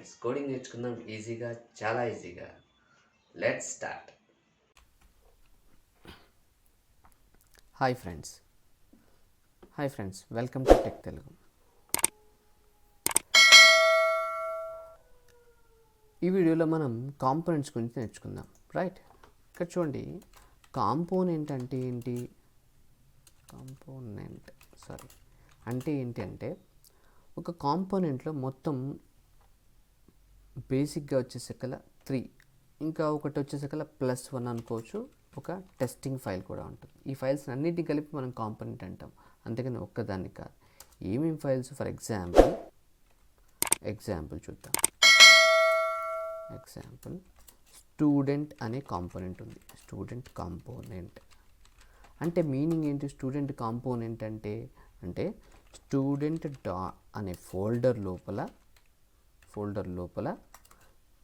Friends, coding నేర్చుకుందాం ఈజీగా, చాలా ఈజీగా. Let's start. Hi friends, welcome to tech Telugu. ఈ వీడియోలో మనం కాంపోనెంట్స్ గురించి నేర్చుకుందాం, రైట్? ఇక్కడ చూడండి, కాంపోనెంట్ అంటే ఏంటి? అంటే ఏంటి అంటే ఒక కాంపోనెంట్లో మొత్తం బేసిక్గా వచ్చేసరికల 3, ఇంకా ఒకటి వచ్చేసరికల +1 అనుకోవచ్చు. ఒక టెస్టింగ్ ఫైల్ కూడా ఉంటుంది. ఈ ఫైల్స్ అన్నిటిని కలిపి మనం కాంపోనెంట్ అంటాం, అంతేగాని ఒక్కదాన్ని కాదు. ఏమేమి ఫైల్స్? ఫర్ ఎగ్జాంపుల్ చూద్దాం. స్టూడెంట్ అనే కాంపోనెంట్ ఉంది. స్టూడెంట్ కాంపోనెంట్ అంటే మీనింగ్ ఏంటి? స్టూడెంట్ కాంపోనెంట్ అంటే స్టూడెంట్ అనే ఫోల్డర్ లోపల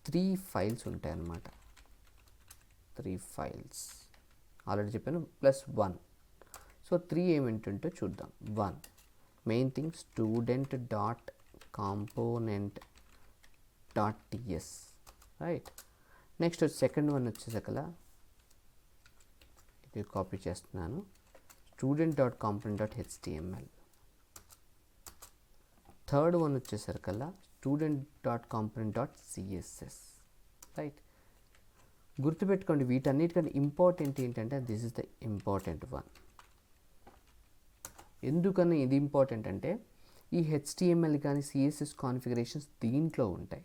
3 ఫైల్స్ ఉంటాయి అన్నమాట. 3 ఫైల్స్ ఆల్రెడీ చెప్పాను, +1. సో 3 ఏమిటంటే చూద్దాం. 1 main thing, student dot component dot TS, right? Next second one వచ్చేసరికల ఇది కాపీ చేస్తున్నాను, student dot component dot HTML. Third one వచ్చేసరికల్లా student dot component dot CSS, right? గుర్తుపెట్టుకోండి, వీటన్నిటికంటే ఇంపార్టెంట్ ఏంటంటే this is the important one. ఎందుకని ఇది important అంటే ఈ హెచ్టిఎంఎల్ కానీ సిఎస్ఎస్ కాన్ఫిగరేషన్స్ దీంట్లో ఉంటాయి,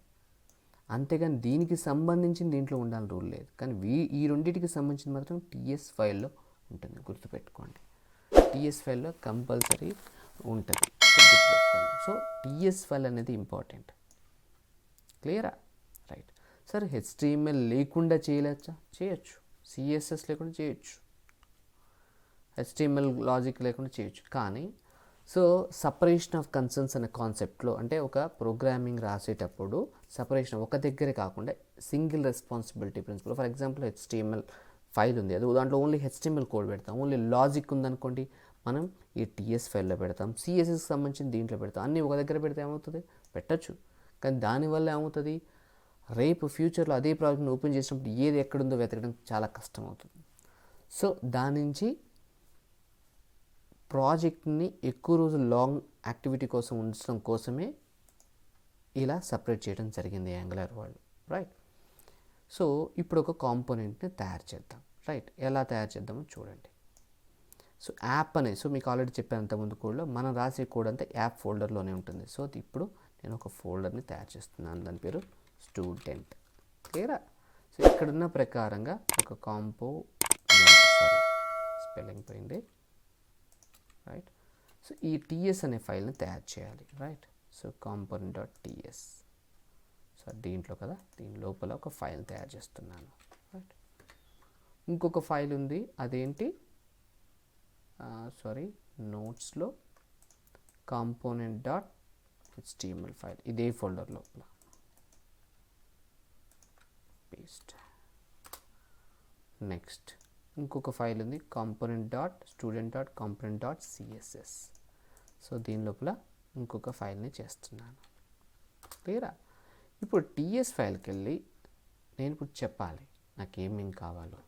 అంతేగాని దీనికి సంబంధించిన దీంట్లో ఉండాలని రూల్ లేదు. కానీ ఈ రెండింటికి సంబంధించిన మాత్రం టీఎస్ ఫైల్లో ఉంటుంది, గుర్తుపెట్టుకోండి. టీఎస్ ఫైల్లో కంపల్సరీ ఉంటుంది, గుర్తుపెట్టుకోండి. సో టీఎస్ ఫైల్ అనేది ఇంపార్టెంట్. క్లియరా? రైట్. సరే, హెచ్టిఎంఎల్ లేకుండా చేయొచ్చు, సిఎస్ఎస్ లేకుండా చేయొచ్చు, హెచ్టిఎంఎల్ లాజిక్ లేకుండా చేయొచ్చు. కానీ సో సపరేషన్ ఆఫ్ కన్సర్న్స్ అనే కాన్సెప్ట్లో, అంటే ఒక ప్రోగ్రామింగ్ రాసేటప్పుడు సపరేషన్ ఒక దగ్గరే కాకుండా single responsibility principal. For example HTML file ఉంది, అది దాంట్లో ఓన్లీ హెచ్టిఎంఎల్ కోడ్ పెడతాం. ఓన్లీ లాజిక్ ఉందనుకోండి, మనం ఈ టీఎస్ ఫైల్లో పెడతాం. సిఎస్ఎస్కి సంబంధించిన దీంట్లో పెడతాం. అన్నీ ఒక దగ్గర పెడితే ఏమవుతుంది? పెట్టచ్చు. కానీ దానివల్ల ఏమవుతుంది, రేపు ఫ్యూచర్లో అదే ప్రాజెక్ట్ని ఓపెన్ చేసినప్పుడు ఏది ఎక్కడుందో వెతకడం చాలా కష్టం అవుతుంది. సో దాని నుంచి ప్రాజెక్ట్ని ఎక్కువ రోజులు లాంగ్ యాక్టివిటీ కోసం ఉంచడం కోసమే ఇలా సపరేట్ చేయడం జరిగింది యాంగులర్ వాళ్ళు, రైట్? సో ఇప్పుడు ఒక కాంపోనెంట్ని తయారు చేద్దాం, రైట్? ఎలా తయారు చేద్దామో చూడండి. సో యాప్ అనేది, సో మీకు ఆల్రెడీ చెప్పాను అంతకుముందు కోడ్లో, మనం రాసే కోడ్ అంతా యాప్ ఫోల్డర్లోనే ఉంటుంది. సో ఇప్పుడు నేను ఒక ఫోల్డర్ని తయారు చేస్తున్నాను, దాని పేరు స్టూడెంట్. క్లియరా? సో ఇక్కడున్న ప్రకారంగా ఒక స్పెల్లింగ్ పోయింది, రైట్? సో ఈ టీఎస్ అనే ఫైల్ని తయారు చేయాలి, right? So component dot TS. So దీంట్లో కదా, దీని లోపల ఒక ఫైల్ తయారు చేస్తున్నాను, రైట్? ఇంకొక ఫైల్ ఉంది, అదేంటి? నోట్స్లో కాంపోనెంట్ డాట్ హెచ్టిఎంఎల్ ఫైల్, ఇదే ఫోల్డర్ లోపల పేస్ట్. నెక్స్ట్ ఇంకొక ఫైల్ ఉంది, component dot student dot component dot CSS. So దీని లోపల ఇంకొక ఫైల్ని చేస్తున్నాను. క్లియరా? ఇప్పుడు టీఎస్ ఫైల్కి వెళ్ళి నేను ఇప్పుడు చెప్పాలి నాకు ఏమేమి కావాలో.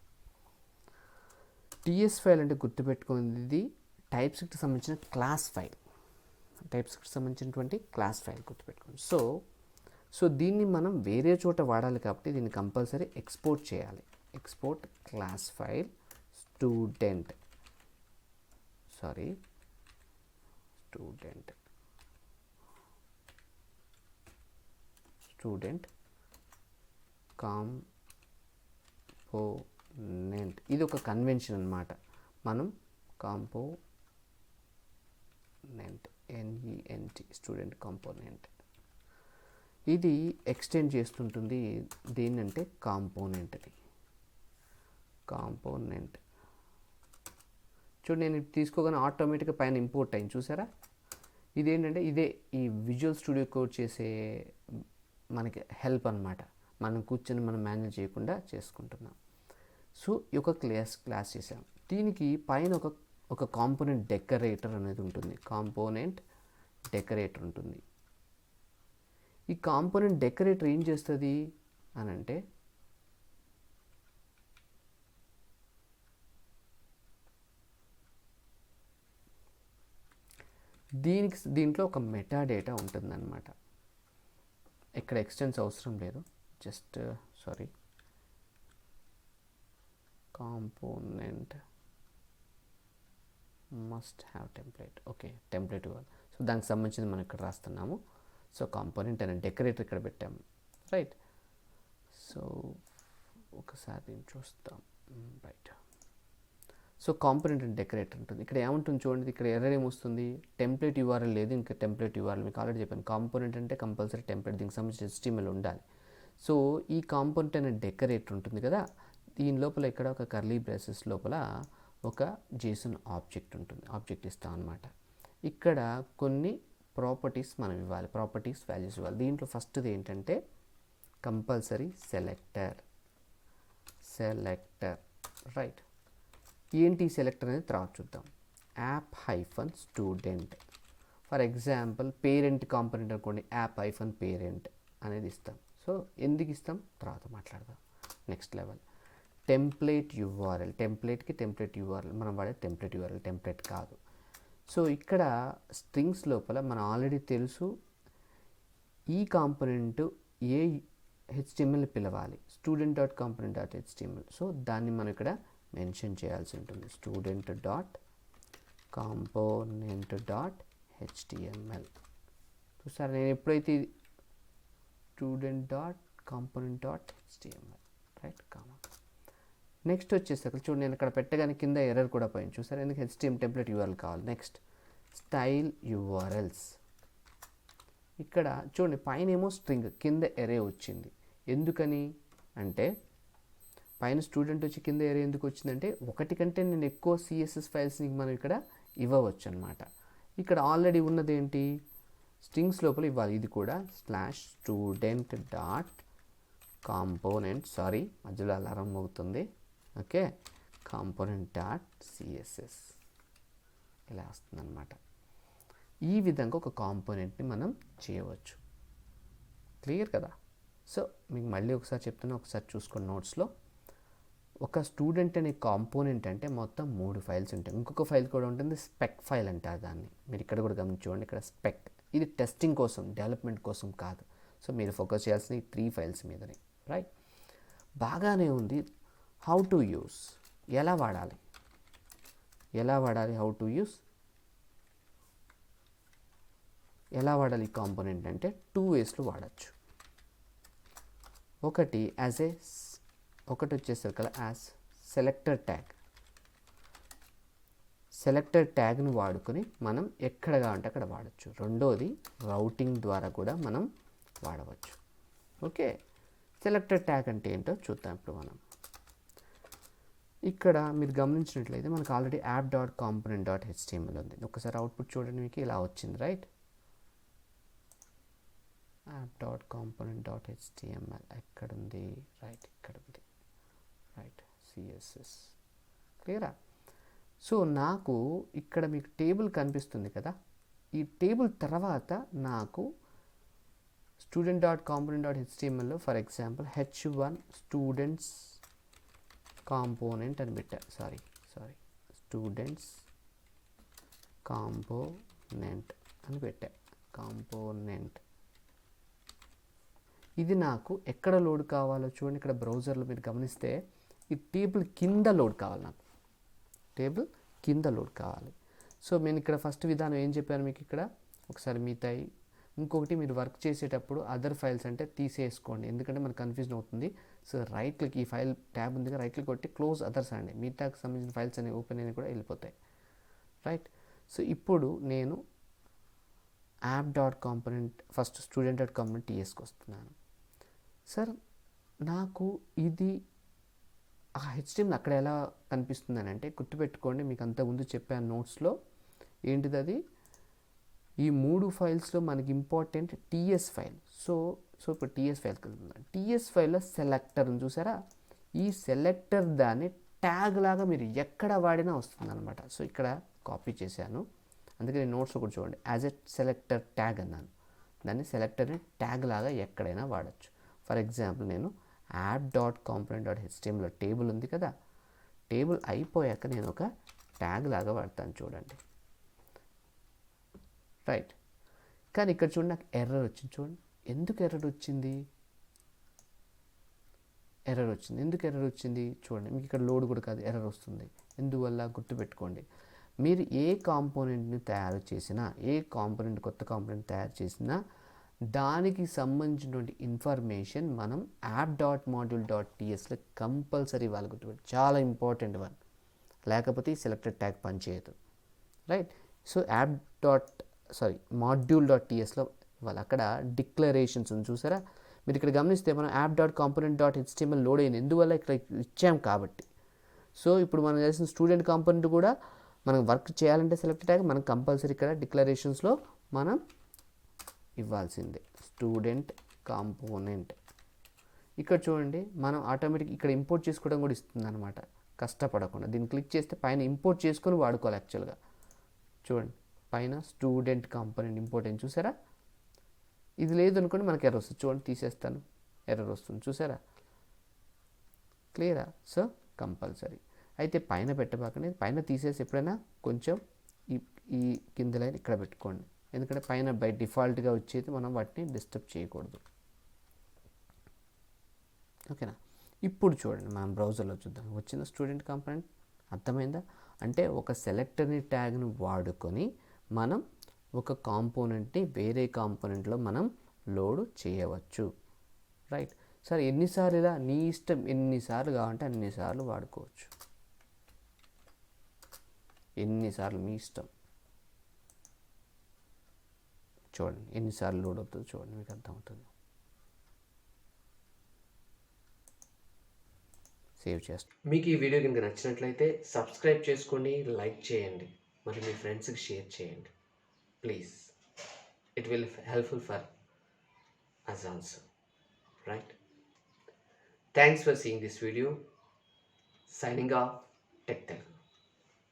టీఎస్ ఫైల్ అంటే గుర్తుపెట్టుకునేది టైప్స్క్రిప్ట్కి సంబంధించిన క్లాస్ ఫైల్, టైప్స్క్రిప్ట్కి సంబంధించినటువంటి క్లాస్ ఫైల్ గుర్తుపెట్టుకోండి. సో దీన్ని మనం వేరే చోట వాడాలి కాబట్టి దీన్ని కంపల్సరీ ఎక్స్పోర్ట్ చేయాలి. Export class file student component. ఇది ఒక కన్వెన్షన్ అన్నమాట. మనం కాంపోనెంట్ NENT స్టూడెంట్ కాంపోనెంట్, ఇది ఎక్స్టెండ్ చేస్తుంటుంది దేన్నంటే కాంపోనెంట్ని. కాంపోనెంట్ చూడండి, నేను తీసుకోగానే ఆటోమేటిక్గా పైన ఇంపోర్ట్ అయింది, చూసారా? ఇదేంటంటే ఇదే ఈ విజువల్ స్టూడియో కోడ్ చేసే మనకి హెల్ప్ అనమాట. మనం కూర్చొని మనం మేనేజ్ చేయకుండా చేసుకుంటున్నాం. సో ఈ ఒక క్లాస్ చేసాం. దీనికి పైన ఒక కాంపోనెంట్ డెకరేటర్ అనేది ఉంటుంది, కాంపోనెంట్ డెకరేటర్ ఉంటుంది. ఈ కాంపోనెంట్ డెకరేటర్ ఏం చేస్తుంది అని అంటే దీంట్లో ఒక మెటా డేటా ఉంటుందన్నమాట. ఇక్కడ ఎక్స్టెన్స్ అవసరం లేదు, just sorry component must have template. Okay, template ఇవ్వాలి. సో దానికి సంబంధించింది మనం ఇక్కడ రాస్తున్నాము. సో కాంపోనెంట్ అనే డెకరేటర్ ఇక్కడ పెట్టాము, రైట్. సో ఒకసారి దీన్ని చూస్తాం, right. So component and decorator ఉంటుంది. ఇక్కడ ఏముంటుంది చూడండి, ఇక్కడ ఎర్రర్ ఏమొస్తుంది, టెంప్లెట్ యూఆర్ఎల్ లేదు, ఇంకా టెంప్లెట్ యూఆర్ఎల్ మీకు ఆల్రెడీ చెప్పాను. కాంపోనెంట్ అంటే కంపల్సరీ టెంప్లెట్, దీనికి సంబంధించిన HTML ఉండాలి. సో ఈ కాంపోనెంట్ అనే డెకరేటర్ ఉంటుంది కదా, దీని లోపల ఇక్కడ ఒక కర్లీ బ్రేసెస్ లోపల ఒక JSON ఆబ్జెక్ట్ ఉంటుంది, ఆబ్జెక్ట్ ఇస్తాం అనమాట. ఇక్కడ కొన్ని ప్రాపర్టీస్ మనం ఇవ్వాలి, ప్రాపర్టీస్ వాల్యూస్ ఇవ్వాలి. దీంట్లో ఫస్ట్ది ఏంటంటే కంపల్సరీ సెలెక్టర్, రైట్. ఏంటి సెలెక్టర్ అనేది తర్వాత చూద్దాం. app-student for example parent component అనుకోండి, app-parent అనేది ఇస్తాం. సో ఎందుకు ఇస్తాం తర్వాత మాట్లాడదాం. నెక్స్ట్ లెవెల్ టెంప్లెట్ URL, టెంప్లెట్కి టెంప్లెట్ URL, మనం వాడే టెంప్లెట్ URL టెంప్లెట్ కాదు. సో ఇక్కడ స్ట్రింగ్స్ లోపల మనం ఆల్రెడీ తెలుసు ఈ కాంపోనెంట్ ఏ HTML పిలవాలి, student.component.html. సో దాన్ని మనం ఇక్కడ మెన్షన్ చేయాల్సి ఉంటుంది, student.component.html. చూసారా, నేను ఎప్పుడైతే student.component.html, రైట్, కామా. నెక్స్ట్ వచ్చేసరికి చూడండి, నేను ఇక్కడ పెట్టగానే కింద ఎర్రర్ కూడా పోయింది చూసారా, ఎందుకు HTML టెంప్లెట్ URL కావాలి. నెక్స్ట్ స్టైల్ URLs, ఇక్కడ చూడండి పైన ఏమో స్ట్రింగ్, కింద ఎరే వచ్చింది. ఎందుకని అంటే పైన స్టూడెంట్ వచ్చి కింద ఎరే ఎందుకు వచ్చిందంటే ఒకటి కంటే నేను ఎక్కువ CSS ఫైల్స్ని మనం ఇక్కడ ఇవ్వవచ్చు అనమాట. ఇక్కడ ఆల్రెడీ ఉన్నది ఏంటి, స్ట్రింగ్స్ లోపల ఇవ్వాలి. ఇది కూడా /student.component, సారీ మధ్యలో అలారం మోగుతుంది, ఓకే, component.css ఇలా వస్తుంది అనమాట. ఈ విధంగా ఒక కాంపోనెంట్ని మనం చేయవచ్చు. క్లియర్ కదా. సో మీకు మళ్ళీ ఒకసారి చెప్తున్నా, ఒకసారి చూసుకోండి నోట్స్లో. ఒక స్టూడెంట్ అనే కాంపోనెంట్ అంటే మొత్తం 3 ఫైల్స్ ఉంటాయి. ఇంకొక ఫైల్ కూడా ఉంటుంది, స్పెక్ ఫైల్ అంటారు దాన్ని. మీరు ఇక్కడ కూడా గమనించుకోండి, ఇక్కడ స్పెక్, ఇది టెస్టింగ్ కోసం, డెవలప్మెంట్ కోసం కాదు. సో మీరు ఫోకస్ చేయాల్సిన ఈ 3 ఫైల్స్ మీదనే, రైట్. బాగానే ఉంది. హౌ టు యూస్, ఎలా వాడాలి, హౌ టు యూస్, ఎలా వాడాలి ఈ కాంపోనెంట్ అంటే 2 వేస్లో వాడచ్చు. ఒకటి ఒకటి వచ్చేసరికి కదా యాజ్ సెలెక్టర్ ట్యాగ్ను వాడుకొని మనం ఎక్కడ కావాలంటే అక్కడ వాడచ్చు. రెండోది రౌటింగ్ ద్వారా కూడా మనం వాడవచ్చు. ఓకే, సెలెక్టర్ ట్యాగ్ అంటే ఏంటో చూద్దాం ఇప్పుడు మనం. ఇక్కడ మీరు గమనించినట్లయితే మనకు ఆల్రెడీ app.component.html ఉంది. ఒకసారి అవుట్పుట్ చూడండి, మీకు ఇలా వచ్చింది, రైట్. app.component.html ఎక్కడుంది, రైట్, ఇక్కడ ఉంది, రైట్, CSS, క్లియరా. సో నాకు ఇక్కడ మీకు టేబుల్ కనిపిస్తుంది కదా, ఈ టేబుల్ తర్వాత నాకు student.component.html for example h1 students component అని పెట్టా, సారీ స్టూడెంట్స్ కాంపోనెంట్ అని పెట్టా, కాంపోనెంట్. ఇది నాకు ఎక్కడ లోడ్ కావాలో చూడండి, ఇక్కడ బ్రౌజర్లో మీరు గమనిస్తే ఈ టేబుల్ కింద లోడ్ కావాలి, నాకు టేబుల్ కింద లోడ్ కావాలి. సో నేను ఇక్కడ ఫస్ట్ విధానం ఏం చెప్పాను మీకు, ఇక్కడ ఒకసారి మిగతాయి. ఇంకొకటి మీరు వర్క్ చేసేటప్పుడు అదర్ ఫైల్స్ అంటే తీసేసుకోండి, ఎందుకంటే మనకు కన్ఫ్యూజన్ అవుతుంది. సో రైట్ క్లిక్, ఈ ఫైల్ ట్యాబ్ ఉంది కదా, రైట్ క్లిక్ కొట్టి క్లోజ్ అదర్స్ అండి, మిగతాకి సంబంధించిన ఫైల్స్ అనేవి ఓపెన్ అయినా కూడా వెళ్ళిపోతాయి, రైట్. సో ఇప్పుడు నేను app.component ఫస్ట్ student.component TSకి వస్తున్నాను. సార్ నాకు ఇది ఆ HTML అక్కడ ఎలా కనిపిస్తుంది అని అంటే గుర్తుపెట్టుకోండి, మీకు అంతకుముందు చెప్పాను నోట్స్లో, ఏంటిది అది, ఈ 3 ఫైల్స్లో మనకి ఇంపార్టెంట్ TS ఫైల్. సో ఇప్పుడు TS ఫైల్కి వెళ్తున్నాను. TS ఫైల్లో సెలెక్టర్ ఉంది చూసారా, ఈ సెలెక్టర్ దాన్ని ట్యాగ్ లాగా మీరు ఎక్కడ వాడినా వస్తుంది అనమాట. సో ఇక్కడ కాపీ చేశాను, అందుకే నేను నోట్స్లో కూడా చూడండి యాజ్ ఎ సెలెక్టర్ ట్యాగ్ అన్నాను. దాన్ని సెలెక్టర్ని ట్యాగ్ లాగా ఎక్కడైనా వాడచ్చు. ఫర్ ఎగ్జాంపుల్ నేను app.component.html టేబుల్ ఉంది కదా, టేబుల్ అయిపోయాక నేను ఒక ట్యాగ్ లాగా వాడతాను చూడండి. రైట్. కానీ ఇక్కడ చూడండి నాకు ఎర్రర్ వచ్చింది. చూడండి ఎందుకు ఎర్రర్ వచ్చింది, ఎందుకు ఎర్రర్ వచ్చింది చూడండి. మీకు ఇక్కడ లోడ్ కూడా కాదు, ఎర్రర్ వస్తుంది. ఎందువల్ల గుర్తుపెట్టుకోండి, మీరు ఏ కాంపోనెంట్ని తయారు చేసినా, ఏ కాంపోనెంట్ కొత్త కాంపోనెంట్ తయారు చేసినా దానికి సంబంధించినటువంటి ఇన్ఫర్మేషన్ మనం app.module.tsలో కంపల్సరీ వాళ్ళు గుర్తుపెట్టి, చాలా ఇంపార్టెంట్ వన్, లేకపోతే ఈ సెలెక్టెడ్ ట్యాగ్ పనిచేయదు. రైట్. సో module.tsలో వాళ్ళు అక్కడ డిక్లరేషన్స్ ఉంది చూసారా, మీరు ఇక్కడ గమనిస్తే మనం app.component.html లోడ్ అయింది, ఎందువల్ల ఇక్కడ ఇచ్చాం కాబట్టి. సో ఇప్పుడు మనం చేసిన స్టూడెంట్ కాంపోనెంట్ కూడా మనం వర్క్ చేయాలంటే సెలెక్ట్ ట్యాగ్ మనం కంపల్సరీ ఇక్కడ డిక్లరేషన్స్లో మనం ఇవ్వాల్సిందే. స్టూడెంట్ కాంపోనెంట్ ఇక్కడ చూడండి మనం ఆటోమేటిక్ ఇక్కడ ఇంపోర్ట్ చేసుకోవడం కూడా ఇస్తుంది అనమాట, కష్టపడకుండా. దీన్ని క్లిక్ చేస్తే పైన ఇంపోర్ట్ చేసుకొని వాడుకోవాలి. యాక్చువల్గా చూడండి పైన స్టూడెంట్ కాంపోనెంట్ ఇంపోర్ట్ అని చూసారా. ఇది లేదు అనుకోండి మనకి ఎర్రర్ వస్తుంది. చూడండి తీసేస్తాను, ఎర్రర్ వస్తుంది చూసారా. క్లియరా? సో కంపల్సరీ అయితే పైన పెట్టబాకండి, పైన తీసేసి ఎప్పుడైనా కొంచెం ఈ కింద లైన్ ఇక్కడ పెట్టుకోండి, ఎందుకంటే పైన బై డిఫాల్ట్గా వచ్చేది, మనం వాటిని డిస్టర్బ్ చేయకూడదు. ఓకేనా? ఇప్పుడు చూడండి మనం బ్రౌజర్లో చూద్దాం, వచ్చిన స్టూడెంట్ కాంపోనెంట్ అర్థమైందా? అంటే ఒక సెలెక్టర్ని ట్యాగ్ను వాడుకొని మనం ఒక కాంపోనెంట్ని వేరే కాంపోనెంట్లో మనం లోడ్ చేయవచ్చు. రైట్. సరే ఎన్నిసార్లు ఇలా నీ ఇష్టం, ఎన్నిసార్లు కావాలంటే అన్నిసార్లు వాడుకోవచ్చు, ఎన్నిసార్లు మీ ఇష్టం. చూడండి ఎన్నిసార్లు లోడ్ అవుతుందో చూడండి, మీకు అర్థమవుతుంది. సేవ్ చేస్తాం. మీకు ఈ వీడియో కనుక నచ్చినట్లయితే సబ్స్క్రైబ్ చేసుకోండి, లైక్ చేయండి, మరి మీ ఫ్రెండ్స్కి షేర్ చేయండి please. It will helpful for us also, right? Thanks for seeing this video. Signing off, Tech Telugu.